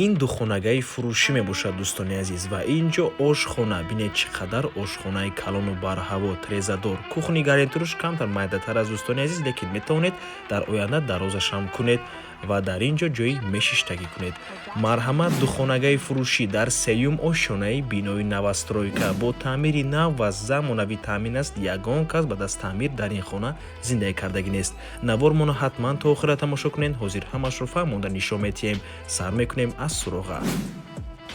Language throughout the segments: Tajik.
ин ду хонагаи фурӯшӣ мебошад дӯстони азиз ва ин ҷо ошхона. Бинед чӣ қадар ошхонаи калону барҳаво трезадор. Кухни гарнитураш камтар майдатар аст дӯстони азиз, лекин метавонед дар оянда дарозашам кунед ва дар ин ҷо ҷои мешиштагӣ кунед. Марҳамат духонагаи фурӯшӣ дар сеюм ошонаи бинои навастройка бо таъмири нав ва замонавӣ таъмин аст. Ягон кас ба дастаъмир дар ин хона зиндагӣ кардагӣ нест. Навормоно ҳатман то охира тамошо кунед. ҳозир ҳамашро фаҳмонда нишон медиҳем. Сар мекунем аз суроға.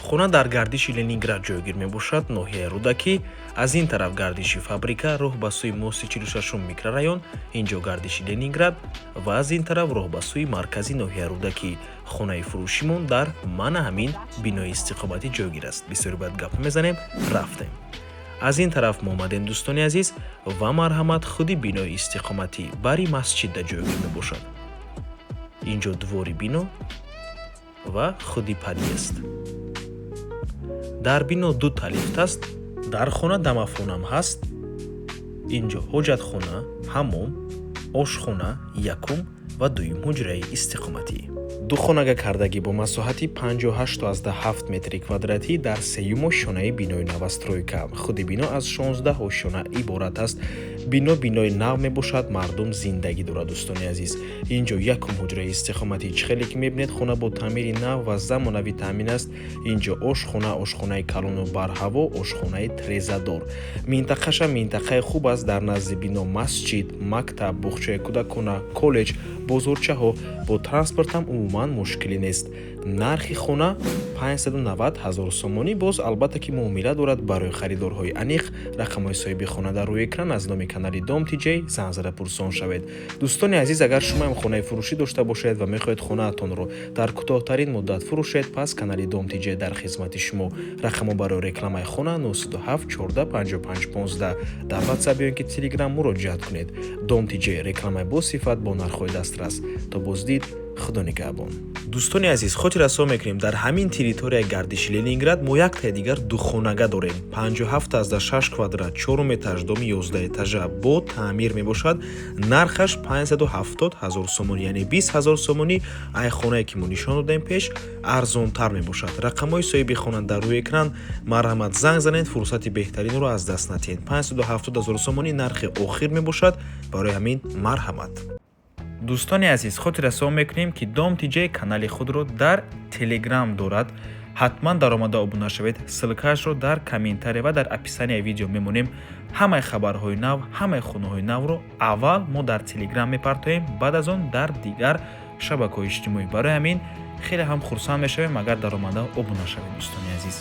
Хона дар гардиши Ленинград ҷойгир мебошад, ноҳияи Рудакӣ. Аз ин тараф гардиши фабрика роҳ ба сӯи мости 46 микрорайон, ин ҷо гардиши Ленинград ва аз ин тараф роҳ ба сӯи маркази ноҳияи Рудакӣ. Хонаи фурӯшимон дар мана ҳамин бинои истиқоматӣ ҷойгир аст. Бисёре бояд гап мезанем, рафтем. Аз ин тараф мо омадем дӯстони азиз ва марҳамат худи бинои истиқоматӣ бари масҷидда ҷойгир мебошад. Ин ҷо двори бино ва худи подъезд. Дар бино ду талифт аст. Дар хона дамафонам ҳаст. Ин ҷо ҳоҷатхона, ҳаммом, ошхона якум ва дуюм ҳуҷраи истиқоматӣ. Ду хонага кардагӣ бо масоҳати 58.7 метри квадратӣ дар сеюм ошонаи бинои навастройка. Худи бино аз 16 ошона иборат аст. Бино бинои нав мебошад, мардум зиндагӣ дорад дӯстони азиз. Ин ҷо якум ҳуҷраи истиқоматӣ. Чӣ хеле ки мебинед хона бо таъмири нав ва замонавӣ таъмин аст. Ин ҷо ошхона, ошхонаи калону барҳаво, ошхонаи трезадор. Минтақаша минтақаи хуб аст. Дар назди бино масҷид, мактаб, буғчаи кӯдакона, коллеҷ, бозорчаҳо, бо транспортам умуман мушкилӣ нест. Нархи хона 590 000 сомонӣ. Боз албатта ки муомила дорад барои харидорҳои аниқ. Рақамҳои соҳиби хона дар рӯи экран. Аз номи канали Дом Тиҷей занг зада пурсон шавед. Дӯстони азиз, агар шумо ҳам хонаи фурӯшӣ дошта бошед ва мехоҳед хонаатонро дар кӯтоҳтарин муддат фурӯшед, пас канали Дом Тиҷей дар хизмати шумо. Рақамҳо барои рекламаи хона 97 14 55 15. Дар WhatsApp ё ин ки Telegram муроҷиат кунед. Дом Тиҷей рекламаи босифат бо нархҳои дастрас. То боздид, худо нигаҳбон. Дӯстони азиз, хотир расо мекунем дар ҳамин территорияи гардиши Ленинград мо яктаи дигар духонага дорем. 57.6 квадрат, 4 этаж, доми 11 этажа бо таъмир мебошад. Нархаш 570 000 сомонӣ, яъне 20 000 сомонӣ. ай хонае ки мо нишон додем пеш арзонтар мебошад. Рақамҳои соҳиби хона дар рӯи экран. Марҳамат занг занед, фурсати беҳтаринро аз даст надиҳед. 570 000 сомонӣ нархи охир мебошад. Барои ҳамин марҳамат. Дӯстони азиз, хотир расо мекунем ки Дом Тиҷей канали худро дар Telegram дорад. ҳатман даромада обуна шавед. ссилкаашро дар комментария ва дар описанияи видео мемонем. ҳамаи хабарҳои нав, ҳамаи хонаҳои навро аввал мо дар Telegram мепартоем, баъд аз он дар дигар шабакаҳои иҷтимоӣ. Барои ҳамин хеле ҳам хурсанд мешавем агар даромада обуна шавед дӯстони азиз.